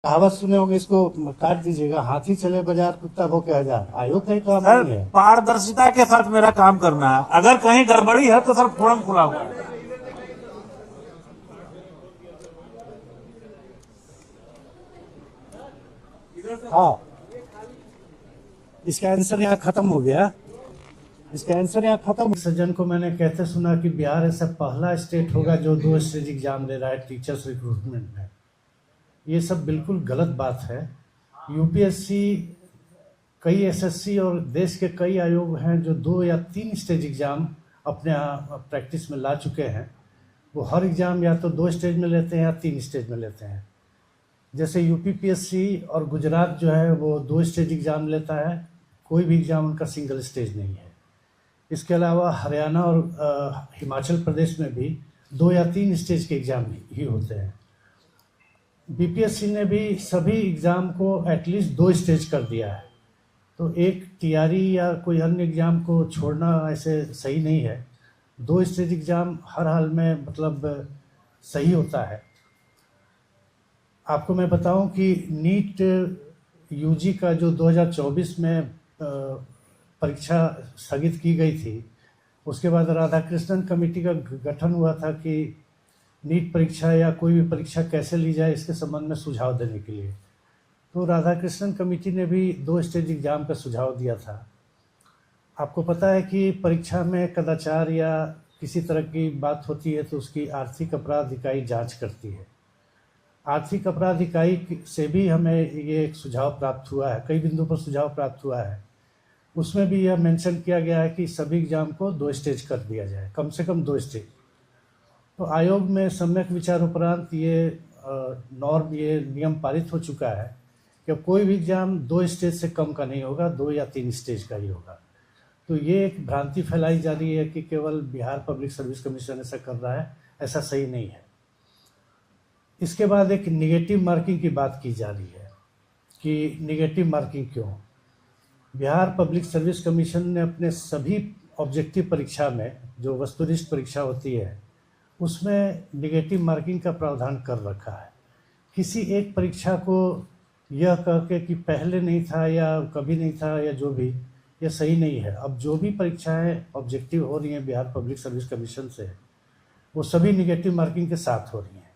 कहावत सुने होंगे, इसको काट दीजिएगा। हाथी चले बाजार, कुत्ता भौंके हजार। आयोग का ही काम सर, नहीं है। पारदर्शिता के साथ मेरा काम करना है। अगर कहीं गड़बड़ी है तो सर फोरम खुला हुआ है। हाँ, इसका आंसर यहाँ खत्म हो गया। इसका आंसर यहाँ खत्म। सज्जन को मैंने कहते सुना कि बिहार ऐसा पहला स्टेट होगा जो 2 स्टेज एग्जाम ले रहा है टीचर्स रिक्रूटमेंट में। ये सब बिल्कुल गलत बात है। यूपीएससी, कई एसएससी और देश के कई आयोग हैं जो 2 या 3 स्टेज एग्जाम अपने यहाँ प्रैक्टिस में ला चुके हैं। वो हर एग्जाम या तो 2 स्टेज में लेते हैं या 3 स्टेज में लेते हैं। जैसे यूपीपीएससी और गुजरात जो है वो 2 स्टेज एग्जाम लेता है। कोई भी एग्जाम उनका सिंगल स्टेज नहीं है। इसके अलावा हरियाणा और हिमाचल प्रदेश में भी 2 या 3 स्टेज के एग्जाम ही होते हैं। बीपीएससी ने भी सभी एग्ज़ाम को एटलीस्ट 2 स्टेज कर दिया है। तो एक टीआरई या कोई अन्य एग्ज़ाम को छोड़ना ऐसे सही नहीं है। 2 स्टेज एग्ज़ाम हर हाल में मतलब सही होता है। आपको मैं बताऊं कि नीट यूजी का जो 2024 में परीक्षा स्थगित की गई थी, उसके बाद राधाकृष्णन कमेटी का गठन हुआ था कि नीट परीक्षा या कोई भी परीक्षा कैसे ली जाए इसके संबंध में सुझाव देने के लिए। तो राधाकृष्णन कमेटी ने भी 2 स्टेज एग्जाम का सुझाव दिया था। आपको पता है कि परीक्षा में कदाचार या किसी तरह की बात होती है तो उसकी आर्थिक अपराध इकाई जांच करती है। आर्थिक अपराध इकाई से भी हमें ये एक सुझाव प्राप्त हुआ है, कई बिंदु पर सुझाव प्राप्त हुआ है। उसमें भी यह मेंशन किया गया है कि सभी एग्जाम को 2 स्टेज कर दिया जाए, कम से कम 2 स्टेज। तो आयोग में सम्यक विचार उपरांत ये नॉर्म, ये नियम पारित हो चुका है कि कोई भी एग्जाम 2 स्टेज से कम का नहीं होगा, 2 या 3 स्टेज का ही होगा। तो ये एक भ्रांति फैलाई जा रही है कि केवल बिहार पब्लिक सर्विस कमीशन ऐसा कर रहा है, ऐसा सही नहीं है। इसके बाद एक निगेटिव मार्किंग की बात की जा रही है कि निगेटिव मार्किंग क्यों। बिहार पब्लिक सर्विस कमीशन ने अपने सभी ऑब्जेक्टिव परीक्षा में, जो वस्तुनिष्ठ परीक्षा होती है, उसमें निगेटिव मार्किंग का प्रावधान कर रखा है। किसी एक परीक्षा को यह कह के कि पहले नहीं था या कभी नहीं था या जो भी, यह सही नहीं है। अब जो भी परीक्षाएं ऑब्जेक्टिव हो रही हैं बिहार पब्लिक सर्विस कमीशन से, वो सभी निगेटिव मार्किंग के साथ हो रही हैं।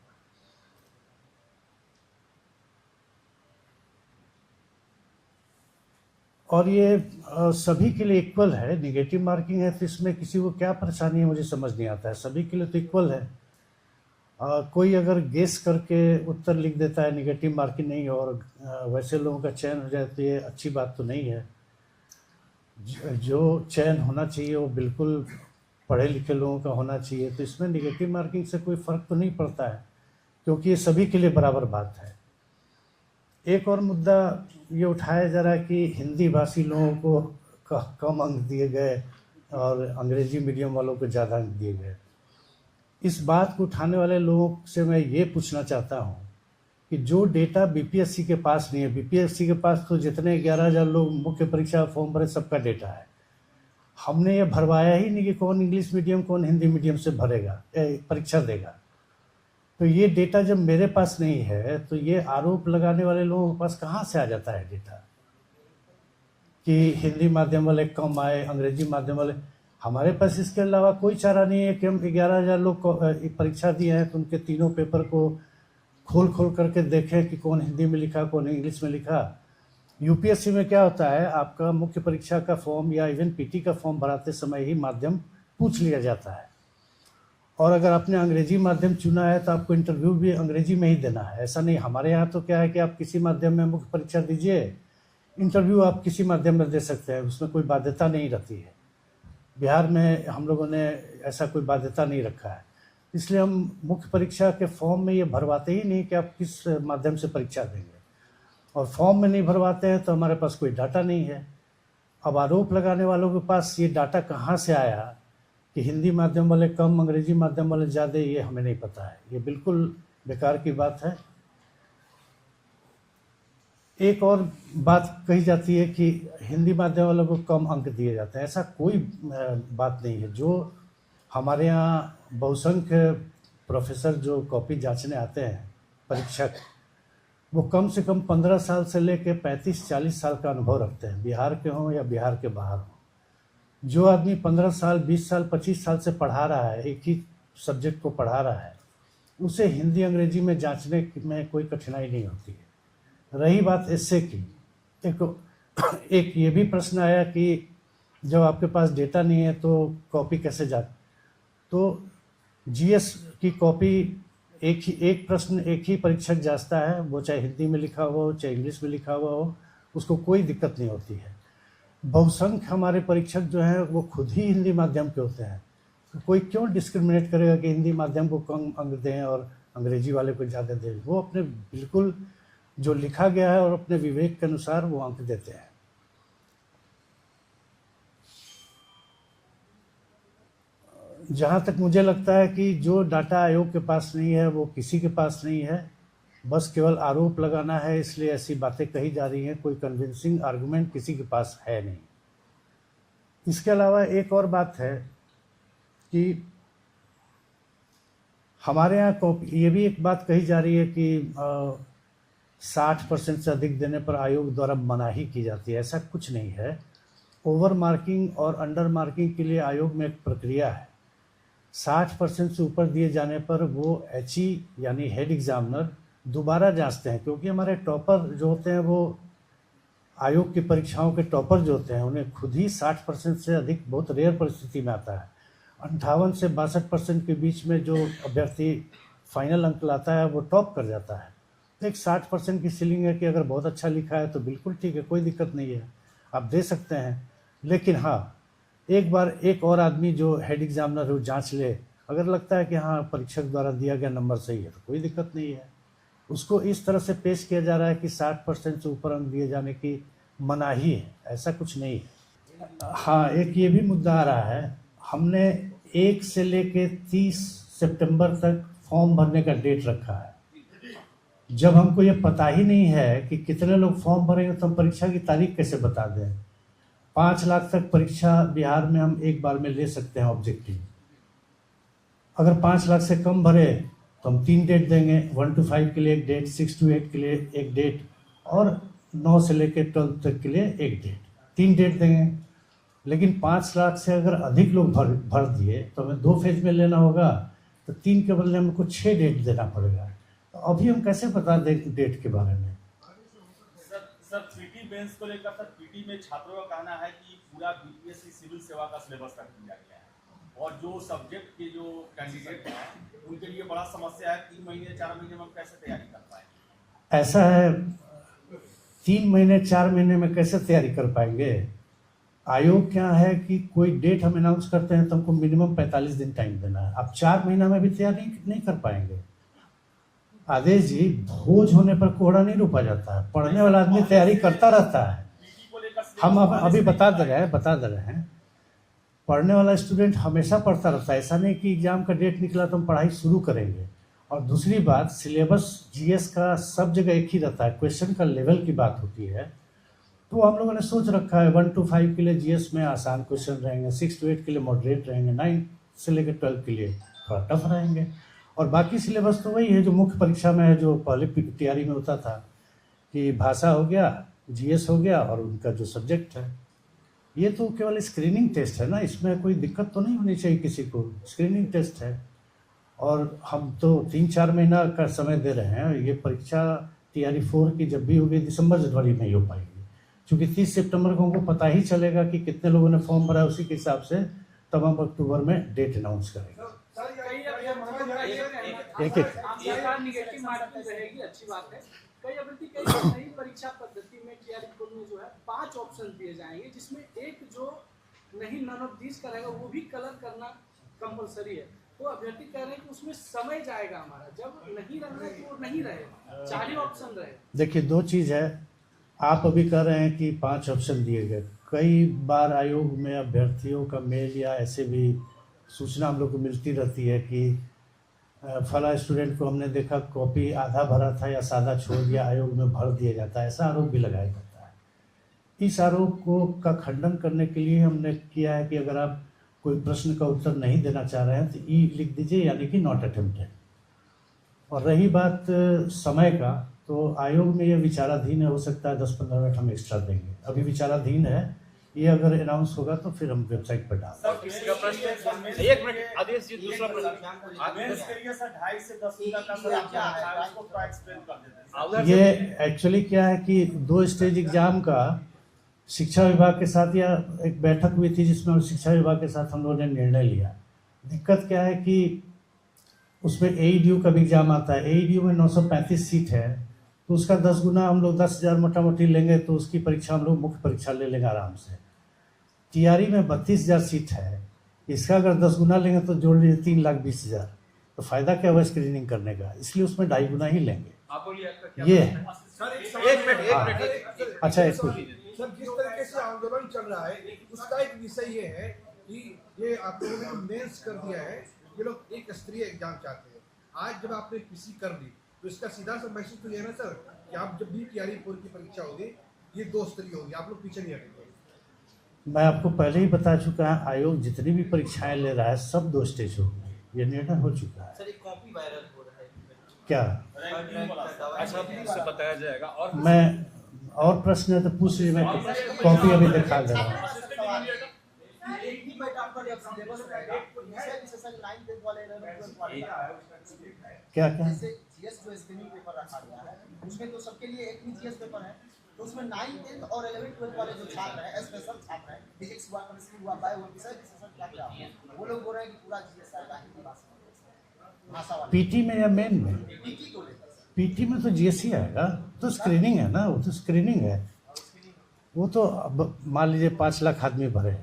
और ये सभी के लिए इक्वल है। निगेटिव मार्किंग है तो इसमें किसी को क्या परेशानी है, मुझे समझ नहीं आता है। सभी के लिए तो इक्वल है। कोई अगर गेस करके उत्तर लिख देता है निगेटिव मार्किंग नहीं और वैसे लोगों का चयन हो जाए तो ये अच्छी बात तो नहीं है। जो चयन होना चाहिए वो बिल्कुल पढ़े लिखे लोगों का होना चाहिए। तो इसमें निगेटिव मार्किंग से कोई फ़र्क तो नहीं पड़ता है, क्योंकि ये सभी के लिए बराबर बात है। एक और मुद्दा ये उठाया जा रहा है कि हिंदी भाषी लोगों को कम अंक दिए गए और अंग्रेजी मीडियम वालों को ज़्यादा अंक दिए गए। इस बात को उठाने वाले लोगों से मैं ये पूछना चाहता हूँ कि जो डेटा बीपीएससी के पास नहीं है, बीपीएससी के पास तो जितने 11,000 लोग मुख्य परीक्षा फॉर्म भरे सबका डेटा है। हमने ये भरवाया ही नहीं कि कौन इंग्लिश मीडियम कौन हिंदी मीडियम से भरेगा, परीक्षा देगा। तो ये डेटा जब मेरे पास नहीं है तो ये आरोप लगाने वाले लोगों के पास कहाँ से आ जाता है डेटा कि हिंदी माध्यम वाले कम आए, अंग्रेजी माध्यम वाले। हमारे पास इसके अलावा कोई चारा नहीं है कि हम 11,000 लोग परीक्षा दिए हैं तो उनके तीनों पेपर को खोल करके देखें कि कौन हिंदी में लिखा कौन इंग्लिश में लिखा। यूपीएससी में क्या होता है, आपका मुख्य परीक्षा का फॉर्म या इवन पीटी का फॉर्म भराते समय ही माध्यम पूछ लिया जाता है। और अगर आपने अंग्रेजी माध्यम चुना है तो आपको इंटरव्यू भी अंग्रेजी में ही देना है। ऐसा नहीं, हमारे यहाँ तो क्या है कि आप किसी माध्यम में मुख्य परीक्षा दीजिए, इंटरव्यू आप किसी माध्यम में दे सकते हैं, उसमें कोई बाध्यता नहीं रहती है। बिहार में हम लोगों ने ऐसा कोई बाध्यता नहीं रखा है, इसलिए हम मुख्य परीक्षा के फॉर्म में ये भरवाते ही नहीं कि आप किस माध्यम से परीक्षा देंगे। और फॉर्म में नहीं भरवाते हैं तो हमारे पास कोई डाटा नहीं है। अब आरोप लगाने वालों के पास ये डाटा कहाँ से आया कि हिंदी माध्यम वाले कम अंग्रेजी माध्यम वाले ज़्यादा, ये हमें नहीं पता है। ये बिल्कुल बेकार की बात है। एक और बात कही जाती है कि हिंदी माध्यम वालों को कम अंक दिए जाते हैं। ऐसा कोई बात नहीं है। जो हमारे यहाँ बहुसंख्य प्रोफेसर जो कॉपी जांचने आते हैं, परीक्षक, वो कम से कम 15 साल से लेकर 35-40 साल का अनुभव रखते हैं, बिहार के हों या बिहार के बाहर हों। जो आदमी 15 साल, 20 साल, 25 साल से पढ़ा रहा है, एक ही सब्जेक्ट को पढ़ा रहा है, उसे हिंदी अंग्रेजी में जांचने में कोई कठिनाई नहीं होती है। रही बात एस्से की, एक ये भी प्रश्न आया कि जब आपके पास डेटा नहीं है तो कॉपी कैसे तो जीएस की कॉपी एक प्रश्न एक ही परीक्षक जांचता है, वो चाहे हिंदी में लिखा हुआ हो चाहे इंग्लिश में लिखा हुआ हो, उसको कोई दिक्कत नहीं होती है। बहुसंख्य हमारे परीक्षक जो हैं वो खुद ही हिंदी माध्यम के होते हैं, तो कोई क्यों डिस्क्रिमिनेट करेगा कि हिंदी माध्यम को कम अंक दें और अंग्रेजी वाले को ज़्यादा दें। वो अपने बिल्कुल जो लिखा गया है और अपने विवेक के अनुसार वो अंक देते हैं। जहाँ तक मुझे लगता है कि जो डाटा आयोग के पास नहीं है वो किसी के पास नहीं है, बस केवल आरोप लगाना है, इसलिए ऐसी बातें कही जा रही हैं। कोई कन्विंसिंग आर्गुमेंट किसी के पास है नहीं। इसके अलावा एक और बात है कि हमारे यहाँ ये भी एक बात कही जा रही है कि 60% से अधिक देने पर आयोग द्वारा मनाही की जाती है। ऐसा कुछ नहीं है। ओवर मार्किंग और अंडर मार्किंग के लिए आयोग में एक प्रक्रिया है। 60% से ऊपर दिए जाने पर वो HE यानी हेड एग्जामिनर दोबारा जांचते हैं, क्योंकि हमारे टॉपर जो होते हैं वो आयोग की परीक्षाओं के टॉपर जो होते हैं उन्हें खुद ही 60% से अधिक बहुत रेयर परिस्थिति में आता है। 58 से 62% के बीच में जो अभ्यर्थी फाइनल अंक लाता है वो टॉप कर जाता है। तो एक 60% की सीलिंग है कि अगर बहुत अच्छा लिखा है तो बिल्कुल ठीक है, कोई दिक्कत नहीं है, आप दे सकते हैं। लेकिन हाँ, एक बार एक और आदमी जो हेड एग्जामिनर है वो जांच ले, अगर लगता है कि हाँ परीक्षक द्वारा दिया गया नंबर सही है तो कोई दिक्कत नहीं है। उसको इस तरह से पेश किया जा रहा है कि 60% से ऊपर अंक दिए जाने की मनाही है, ऐसा कुछ नहीं है। हाँ, एक ये भी मुद्दा आ रहा है, हमने 1 से लेके 30 सितंबर तक फॉर्म भरने का डेट रखा है। जब हमको ये पता ही नहीं है कि कितने लोग फॉर्म भरेंगे तो हम परीक्षा की तारीख कैसे बता दें। 5 लाख तक परीक्षा बिहार में हम एक बार में ले सकते हैं ऑब्जेक्टिव। अगर 5 लाख से कम भरे तो हम 3 डेट देंगे, 1 to 5 के लिए एक डेट, 6 to 8 के लिए एक डेट और 9 से लेकर 12 तक के लिए एक डेट, 3 डेट देंगे। लेकिन 5 लाख से अगर अधिक लोग भर दिए तो हमें 2 फेज में लेना होगा, तो 3 के बदले हमको 6 डेट देना पड़ेगा। तो अभी हम कैसे बता दें डेट के बारे में। सर पीटी बेंच को लेकर सर पीटी में छात्रों का कहना है कि पूरा बीपीएससी सिविल सेवा का सिलेबस रख दिया गया है और जो सब्जेक्ट के जो कैंडिडेट हैं उनके लिए बड़ा समस्या है। 3 महीने 4 महीने में हम कैसे तैयारी कर पाएंगे। ऐसा है, 3 महीने 4 महीने में कैसे तैयारी कर पाएंगे। आयोग क्या है कि कोई डेट हम अनाउंस करते हैं तो हमको मिनिमम 45 दिन टाइम देना है। अब 4 महीना में भी तैयारी नहीं कर पाएंगे। आदेश जी, भोज होने पर कोहड़ा नहीं रोपा जाता है, पढ़ने वाला आदमी तैयारी करता रहता है। हम अभी बता दे रहे हैं पढ़ने वाला स्टूडेंट हमेशा पढ़ता रहता है। ऐसा नहीं कि एग्जाम का डेट निकला तो हम पढ़ाई शुरू करेंगे। और दूसरी बात, सिलेबस जीएस का सब जगह एक ही रहता है, क्वेश्चन का लेवल की बात होती है। तो हम लोगों ने सोच रखा है 1 to 5 के लिए जीएस में आसान क्वेश्चन रहेंगे, 6 to 8 के लिए मॉडरेट रहेंगे, 9 से लेकर 12 के लिए थोड़ा टफ रहेंगे। और बाकी सिलेबस तो वही है जो मुख्य परीक्षा में है, जो पहले तैयारी में होता था कि भाषा हो गया, जीएस हो गया और उनका जो सब्जेक्ट है। ये तो केवल स्क्रीनिंग टेस्ट है ना, इसमें कोई दिक्कत तो नहीं होनी चाहिए किसी को। स्क्रीनिंग टेस्ट है और हम तो 3-4 महीना का समय दे रहे हैं। ये परीक्षा तैयारी 4 की जब भी होगी दिसंबर जनवरी में ही हो पाएगी, क्योंकि 30 सितंबर को हमको पता ही चलेगा कि कितने लोगों ने फॉर्म भरा। उसी के हिसाब से तब हम अक्टूबर में डेट अनाउंस करेंगे। एक निगेटिव मार्किंग रहेगी, अच्छी बात है। कई अभ्यर्थी कई नई परीक्षा पद्धति में टीआरई कोड में जो है 5 ऑप्शन दिए जाएंगे, जिसमें एक जो नहीं नन ऑफ दिस करेगा वो भी कलर करना कंपलसरी है। तो अभ्यर्थी कह रहे हैं कि उसमें समय जाएगा हमारा, जब नहीं रहना है तो वो नहीं रहेगा, 4 ऑप्शन रहे। देखिए, 2 चीज़ है। आप अभी कह रहे हैं कि 5 ऑप्शन दिए गए। कई बार आयोग में अभ्यर्थियों का मेल या ऐसे भी सूचना हम लोग को मिलती रहती है कि फला स्टूडेंट को हमने देखा कॉपी आधा भरा था या सादा छोड़ दिया, आयोग में भर दिया जाता है। ऐसा आरोप भी लगाया जाता है। इस आरोप को का खंडन करने के लिए हमने किया है कि अगर आप कोई प्रश्न का उत्तर नहीं देना चाह रहे हैं तो ई लिख दीजिए, यानी कि नॉट अटेम्प्टेड। और रही बात समय का, तो तो आयोग में ये विचाराधीन है, हो सकता है 10-15 मिनट हम एक्स्ट्रा देंगे, अभी विचाराधीन है। ये अगर अनाउंस होगा तो फिर हम वेबसाइट पर डाल सर किसी का प्रश्न है? एक मिनट आदेश जी, दूसरा प्रश्न मेंस के लिए सर 2.5 से 10 तक का सर आपने रखा है, उसको थोड़ा एक्सप्लेन कर देते हैं। ये एक्चुअली क्या है कि 2 स्टेज एग्जाम का शिक्षा विभाग के साथ या एक बैठक हुई थी जिसमें शिक्षा विभाग के साथ हम लोगों ने निर्णय लिया। दिक्कत क्या है कि उसमें AEDU का भी एग्जाम आता है, AEDU में 935 सीट है, तो उसका 10 गुना हम लोग 10,000 मोटा मोटी लेंगे तो उसकी परीक्षा हम लोग मुख्य परीक्षा ले लेंगे आराम से। TRE में 32,000 सीट है, इसका अगर 10 गुना लेंगे तो जोड़ लीजिए 3,20,000, तो फायदा क्या हुआ स्क्रीनिंग करने का, इसलिए उसमें 2.5 गुना ही लेंगे। आप बोलिए आपका क्या ये एक मिनट अच्छा एक मिनट। सर जिस तरीके से आंदोलन चल रहा है उसका एक विषय ये है कि ये आप लोगों ने मेंस कर दिया है, ये लोग एक स्तरीय एग्जाम चाहते हैं। आज जब आपने PC कर ली तो इसका सीधा सा मैसेज तो ये है ना सर कि आप जब भी TRE 4 की परीक्षा होगी ये 2 स्तरीय होगी, आप लोग पीछे नहीं हटेंगे। मैं आपको पहले ही बता चुका है, आयोग जितनी भी परीक्षाएं ले रहा है सब 2 स्टेज होगी, ये निर्णय हो चुका है। सर एक कॉपी वायरल हो रहा है क्या अच्छा बताया जाएगा। और मैं और प्रश्न है तो पूछ लीजिए, मैं कॉपी अभी दिखा दे रहा हूँ। एक ही बैठ आपका जब सिलेबस रहेगा विषय सेशन 9 10 वाले 11 वाले क्या क्या जैसे जीएस जो स्क्रीनिंग पेपर रखा गया है उसमें तो सबके लिए एक ही जीएस पेपर है, तो उसमें 9 10 और 11 12 वाले जो छात्र हैं स्पेशल छात्र हैं फिजिक्स हुआ केमिस्ट्री हुआ बायो हुआ विषय सेशन क्या क्या वो लोग बोल रहे हैं कि पूरा जीएस आएगा हिंदी भाषा वाले PT में या मेन में? पीटी को लेकर PT में तो GSE आएगा, तो स्क्रीनिंग है ना, वो तो स्क्रीनिंग है। वो तो अब मान लीजिए 5 लाख आदमी भरे,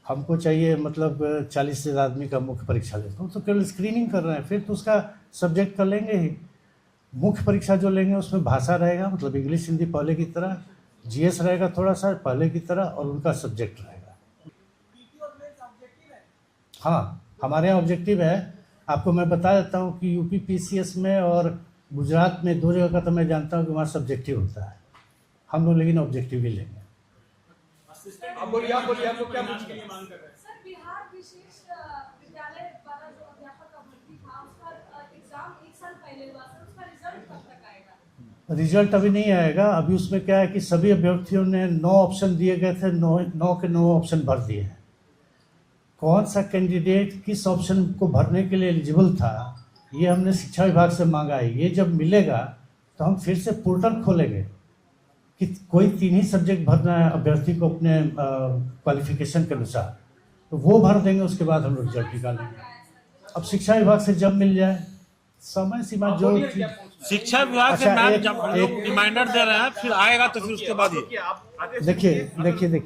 हमको चाहिए मतलब 40,000 आदमी का मुख्य परीक्षा लेते हो, तो केवल स्क्रीनिंग कर रहे हैं, फिर तो उसका सब्जेक्ट कर लेंगे ही। मुख्य परीक्षा जो लेंगे उसमें भाषा रहेगा, मतलब इंग्लिश हिंदी पहले की तरह, GS रहेगा थोड़ा सा पहले की तरह, और उनका सब्जेक्ट रहेगा। हाँ, हमारे यहाँ ऑब्जेक्टिव है। आपको मैं बता देता हूँ कि UP PCS में और गुजरात में 2 जगह का तो मैं जानता हूँ कि वहाँ सब्जेक्टिव होता है, हम लोग लेकिन ऑब्जेक्टिव ही लेंगे। आप बोलिए आप लोग क्या मांग कर रहे हैं? सर बिहार विशेष विद्यालय द्वारा जो अध्यापक का भर्ती था उसका एग्जाम 1 साल पहले हुआ, सर उसका रिजल्ट कब तक आएगा? रिजल्ट अभी नहीं आएगा। अभी उसमें क्या है कि सभी अभ्यर्थियों ने 9 ऑप्शन दिए गए थे, 9 के 9 ऑप्शन भर दिए हैं। कौन सा कैंडिडेट किस ऑप्शन को भरने के लिए एलिजिबल था ये हमने शिक्षा विभाग से मांगा है। ये जब मिलेगा तो हम फिर से पोर्टल खोलेंगे कि कोई 3 ही सब्जेक्ट भरना है अभ्यर्थी को अपने क्वालिफिकेशन के अनुसार, तो वो भर देंगे, उसके बाद हम लोग रिजल्ट निकालेंगे। अब शिक्षा विभाग से जब मिल जाए, समय सीमा जो शिक्षा विभाग से अच्छा, मैम जब हम लोग रिमाइंडर दे रहे हैं, फिर आएगा तो फिर उसके बाद ही देखिए नहीं एक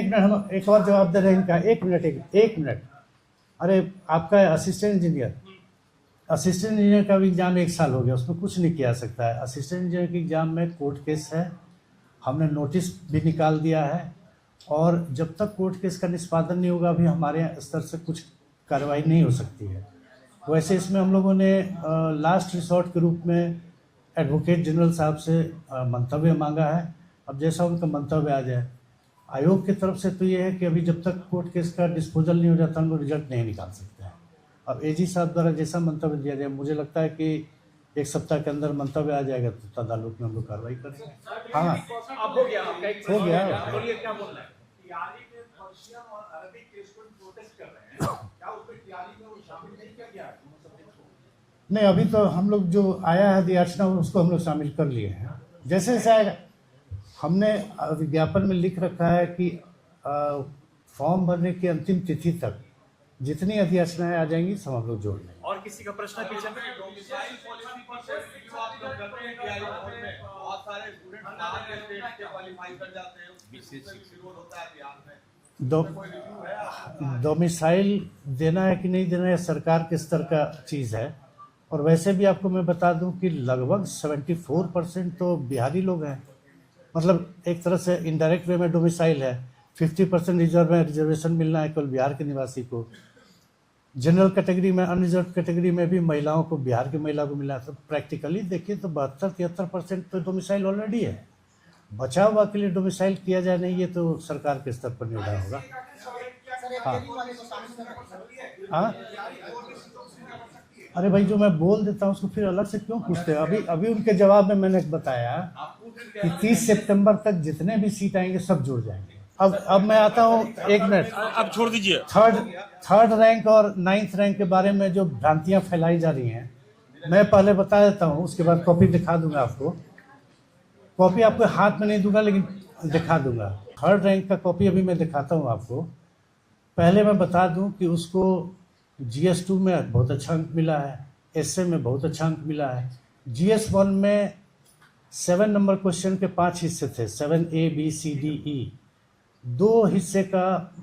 मिनट, हम एक और जवाब दे रहे हैं इनका। एक मिनट। अरे आपका असिस्टेंट इंजीनियर का भी एग्जाम 1 साल हो गया, उसमें कुछ नहीं किया सकता है। असिस्टेंट इंजीनियर के एग्जाम में कोर्ट केस है, हमने नोटिस भी निकाल दिया है, और जब तक कोर्ट केस का निष्पादन नहीं होगा अभी हमारे स्तर से कुछ कार्रवाई नहीं हो सकती है। वैसे इसमें हम लोगों ने लास्ट रिसोर्ट के रूप में एडवोकेट जनरल साहब से मंतव्य मांगा है। अब जैसा उनका मंतव्य आ जाए, आयोग की तरफ से तो ये है कि अभी जब तक कोर्ट केस का डिस्पोजल नहीं हो जाता हम लोग रिजल्ट नहीं निकाल सकते हैं। अब AG साहब द्वारा जैसा मंतव्य दिया जाए, मुझे लगता है कि 1 सप्ताह के अंदर मंतव्य आ जाएगा तो तदालुक में हम लोग कार्रवाई करेंगे। हाँ अब हो गया, आपका एक हो गया। बोलिए क्या बोलना है? TRE में पर्शियन और अरबिक के स्टूडेंट प्रोटेस्ट कर रहे हैं, क्या उसमें TRE में वो शामिल नहीं किया गया? नहीं, अभी तो हम लोग जो आया है याचना उसको हम लोग शामिल कर लिए हैं। जैसे जैसे आएगा, हमने विज्ञापन में लिख रखा है कि फॉर्म भरने की अंतिम तिथि तक जितनी अधियाचनाएं आ जाएंगी सब हम लोग जोड़ लेंगे। और किसी का प्रश्न पीछे में? डोमिसाइल पॉलिसी पर जो आप लोग करते हैं TRE में बहुत सारे स्टूडेंट बाहर के स्टेट से क्वालीफाई कर जाते हैं, विशेष विरोध होता है बिहार में। डोमिसाइल देना है कि नहीं देना है सरकार के स्तर का चीज़ है। और वैसे भी आपको मैं बता दूं कि लगभग 74% तो बिहारी लोग हैं, मतलब एक तरह से इनडायरेक्ट वे में डोमिसाइल है। 50% रिजर्व में रिजर्वेशन मिलना है केवल बिहार के निवासी को। जनरल कैटेगरी में, अनरिजर्व कैटेगरी में भी महिलाओं को, बिहार की महिला को मिला है। तो प्रैक्टिकली देखिए तो 72-73% तो डोमिसाइल ऑलरेडी है। बचा हुआ के लिए डोमिसाइल किया जाए नहीं, ये तो सरकार के स्तर पर निर्णय होगा। हाँ हाँ, अरे भाई, जो मैं बोल देता हूँ उसको फिर अलग से क्यों पूछते हैं? अभी अभी उनके जवाब में मैंने बताया कि 30 सितंबर तक जितने भी सीट आएंगे सब जुड़ जाएंगे। अब मैं आता हूँ, एक मिनट, अब छोड़ दीजिए। थर्ड रैंक और 9th रैंक के बारे में जो भ्रांतियां फैलाई जा रही हैं, मैं पहले बता देता हूँ, उसके बाद कॉपी दिखा दूंगा आपको। कॉपी आपको हाथ में नहीं दूंगा, लेकिन दिखा दूंगा। थर्ड रैंक का कॉपी अभी मैं दिखाता हूँ आपको। पहले मैं बता दूं कि उसको GS2 में बहुत अच्छा अंक मिला है, एसए में बहुत अच्छा अंक मिला है। GS1 में 7 नंबर क्वेश्चन के 5 हिस्से थे, 7A B C D E। 2 हिस्से का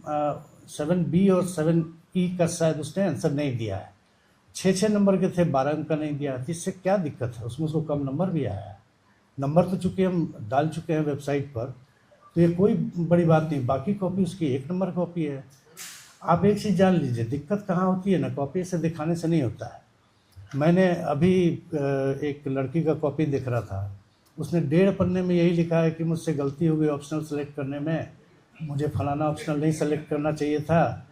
7B और 7E का शायद उसने आंसर नहीं दिया है। 6 नंबर के थे, 12 अंक का नहीं दिया। तो इससे क्या दिक्कत है? उसमें उसको कम नंबर भी आया है। नंबर तो चूँकि हम डाल चुके हैं वेबसाइट पर, तो ये कोई बड़ी बात नहीं। बाकी कॉपी उसकी 1 नंबर कॉपी है। आप एक चीज़ जान लीजिए, दिक्कत कहाँ होती है ना, कॉपी से दिखाने से नहीं होता है। मैंने अभी एक लड़की का कॉपी देख रहा था, उसने 1.5 पन्ने में यही लिखा है कि मुझसे गलती हो गई ऑप्शनल सेलेक्ट करने में, मुझे फलाना ऑप्शनल नहीं सेलेक्ट करना चाहिए था।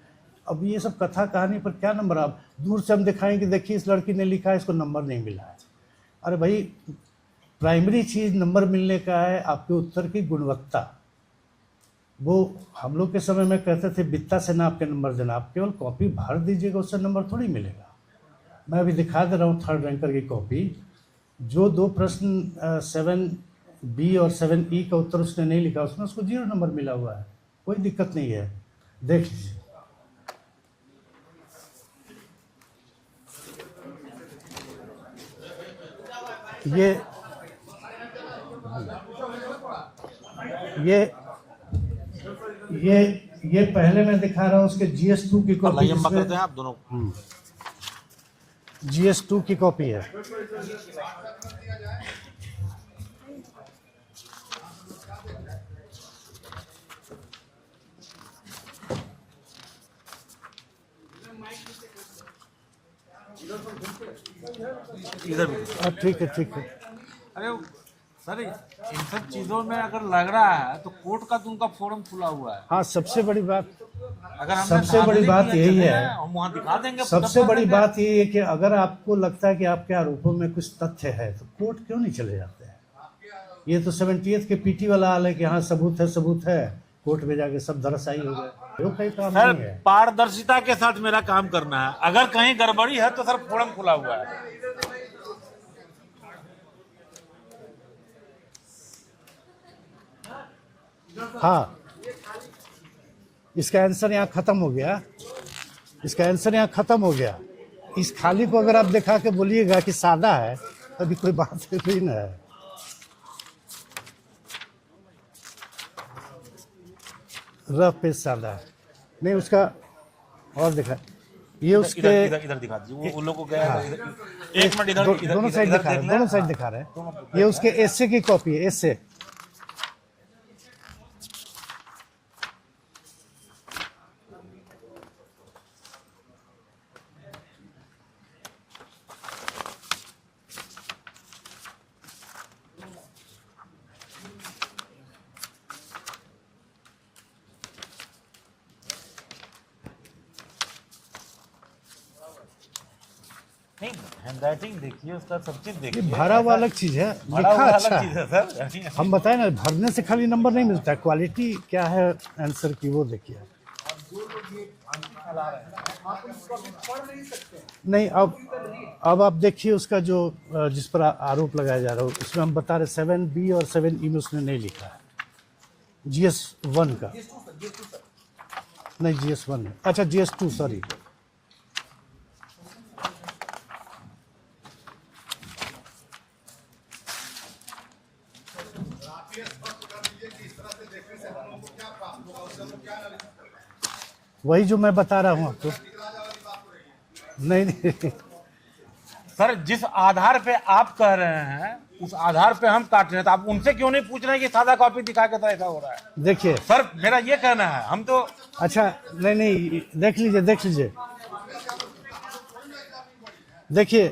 अब ये सब कथा कहानी पर क्या नंबर? आप दूर से हम दिखाएंगे, देखिए इस लड़की ने लिखा है, इसको नंबर नहीं मिला है। अरे भाई, प्राइमरी चीज़ नंबर मिलने का है आपके उत्तर की गुणवत्ता। वो हम लोग के समय में कहते थे बित्ता से नाप के नंबर देना। आप केवल कॉपी भर दीजिएगा, उससे नंबर थोड़ी मिलेगा। मैं अभी दिखा दे रहा हूँ थर्ड रैंकर की कॉपी। जो 2 प्रश्न 7B और 7E का उत्तर उसने नहीं लिखा, उसमें उसको 0 नंबर मिला हुआ है। कोई दिक्कत नहीं है, देख लीजिए। ये पहले मैं दिखा रहा हूँ उसके GS2 की कॉपी। करते हैं आप दोनों। GS2 की कॉपी है। इधर भी। ठीक है, ठीक है। अरे सर, इन सब चीजों में अगर लग रहा है तो कोर्ट का तो उनका फोरम खुला हुआ है। हाँ, सबसे बड़ी बात, अगर सबसे बड़ी बात यही है, हम वहाँ दिखा देंगे। सबसे बड़ी बात यही है कि अगर आपको लगता है कि आपके आरोपों में कुछ तथ्य है तो कोर्ट क्यों नहीं चले जाते हैं? ये तो 70th के PT वाला हाल है कि हाँ सबूत है, कोर्ट में जाके सब धराशायी हो गए। कहीं काम सर, नहीं है। पारदर्शिता के साथ मेरा काम करना है। अगर कहीं गड़बड़ी है तो सर फोरम खुला हुआ है। हाँ, इसका आंसर यहाँ खत्म हो गया। इसका आंसर यहाँ खत्म हो गया। इस खाली को अगर आप दिखा के बोलिएगा कि सादा है, अभी कोई बात नहीं ना है। रफ पेज सादा है नहीं, उसका और दिखा। ये उसके इधर दिखा दीजिए। वो लोगों को क्या है, एक मिनट इधर दोनों साइड दिखा रहे हैं, दोनों साइड दिखा रहे हैं। ये उसके एसे की कॉपी है, एसे। हैंडराइटिंग देखिए, उसका सब चीज देखिए। भरा हुआ अलग चीज है, लिखा अच्छा है। सर हम बताए ना, भरने से खाली नंबर नहीं मिलता है, क्वालिटी क्या है आंसर की वो देखिए। नहीं, अब आप देखिए उसका जो जिस पर आरोप लगाया जा रहा है, उसमें हम बता रहे 7B और 7E में उसने नहीं लिखा है। GS1 का नहीं, GS1 है। अच्छा, GS2, सॉरी। वही जो मैं बता रहा हूँ आपको। नहीं सर, जिस आधार पे आप कह रहे हैं उस आधार पे हम काट रहे हैं, तो आप उनसे क्यों नहीं पूछ रहे हैं कि सादा कॉपी दिखा के तो ऐसा हो रहा है? देखिए सर, मेरा ये कहना है, हम तो अच्छा नहीं, देख लीजिए देखिए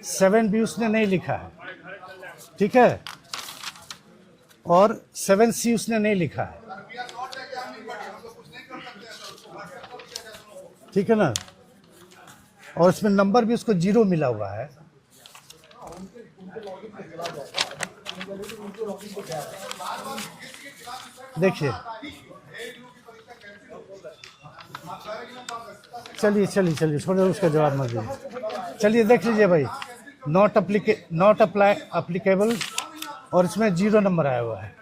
7B उसने नहीं लिखा है, ठीक है, और 7C उसने नहीं लिखा है, ठीक है ना। और इसमें नंबर भी उसको 0 मिला हुआ है। देखिए, चलिए चलिए चलिए, छोड़ो, उसका जवाब मत दीजिए। चलिए देख लीजिए भाई, नॉट अप्लीकेबल, और इसमें 0 नंबर आया हुआ है।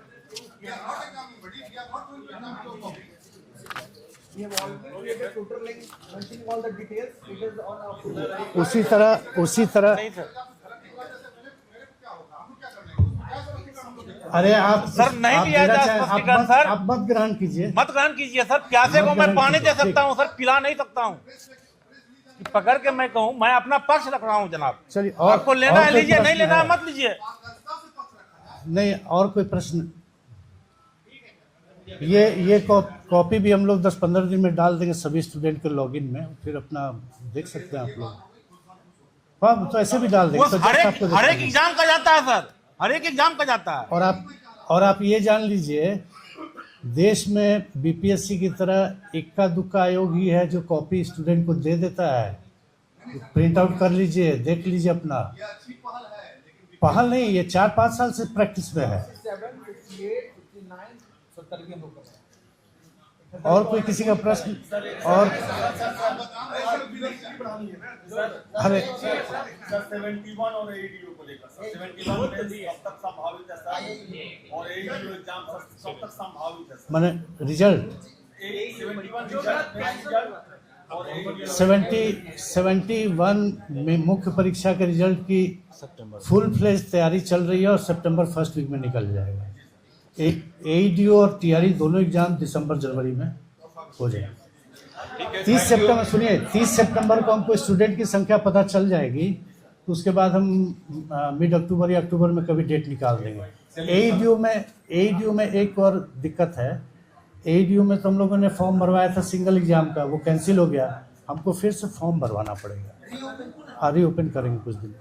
उसी तरह नहीं सर, अरे आप सर नहीं आप लिया देना जा चाहें, स्पष्टीकरण सर। आप मत ग्रहण कीजिए। मत ग्रहण कीजिए सर, प्यासे को मैं पानी दे सकता हूँ सर, पिला नहीं सकता हूँ। पकड़ के मैं कहूँ, मैं अपना पक्ष रख रहा हूँ जनाब। चलिए, आपको लेना है कोई लीजिए, नहीं प्रश्न लेना है है? मत लीजिए। नहीं, और कोई प्रश्न? ये कॉपी भी हम लोग 10-15 दिन में डाल देंगे सभी स्टूडेंट के लॉगिन में, फिर अपना देख सकते हैं आप लोग। हाँ, तो ऐसे भी डाल देंगे। वो तो हर जस्ट आपको एक देखना है। एग्जाम का जाता है सर, हर एक एग्जाम का जाता है। और आप ये जान लीजिए, देश में बीपीएससी की तरह इक्का दुक्का आयोग ही है जो कॉपी स्टूडेंट को दे देता है। प्रिंट आउट कर लीजिए, देख लीजिए अपना। पहल नहीं, ये 4-5 साल से प्रैक्टिस में है। और कोई किसी का प्रश्न? और अरे सर 71 और ADU को लेकर सर 71 में कब तक संभावित है सर, और ADU एग्जाम कब तक संभावित है सर? माने रिजल्ट 71 रिजल्ट और ADU 71 में मुख्य परीक्षा के रिजल्ट की फुल फ्लेज तैयारी चल रही है और सितंबर फर्स्ट वीक में निकल जाएगा। AEDU और TRE दोनों एग्जाम दिसंबर-जनवरी में हो जाएंगे। 30 सितंबर, सुनिए, 30 सितंबर को हमको स्टूडेंट की संख्या पता चल जाएगी, तो उसके बाद हम मिड अक्टूबर या अक्टूबर में कभी डेट निकाल देंगे। AEDU में एक और दिक्कत है। AEDU में तो हम लोगों ने फॉर्म भरवाया था सिंगल एग्जाम का, वो कैंसिल हो गया। हमको फिर से फॉर्म भरवाना पड़ेगा। रीओपन करेंगे कुछ दिन।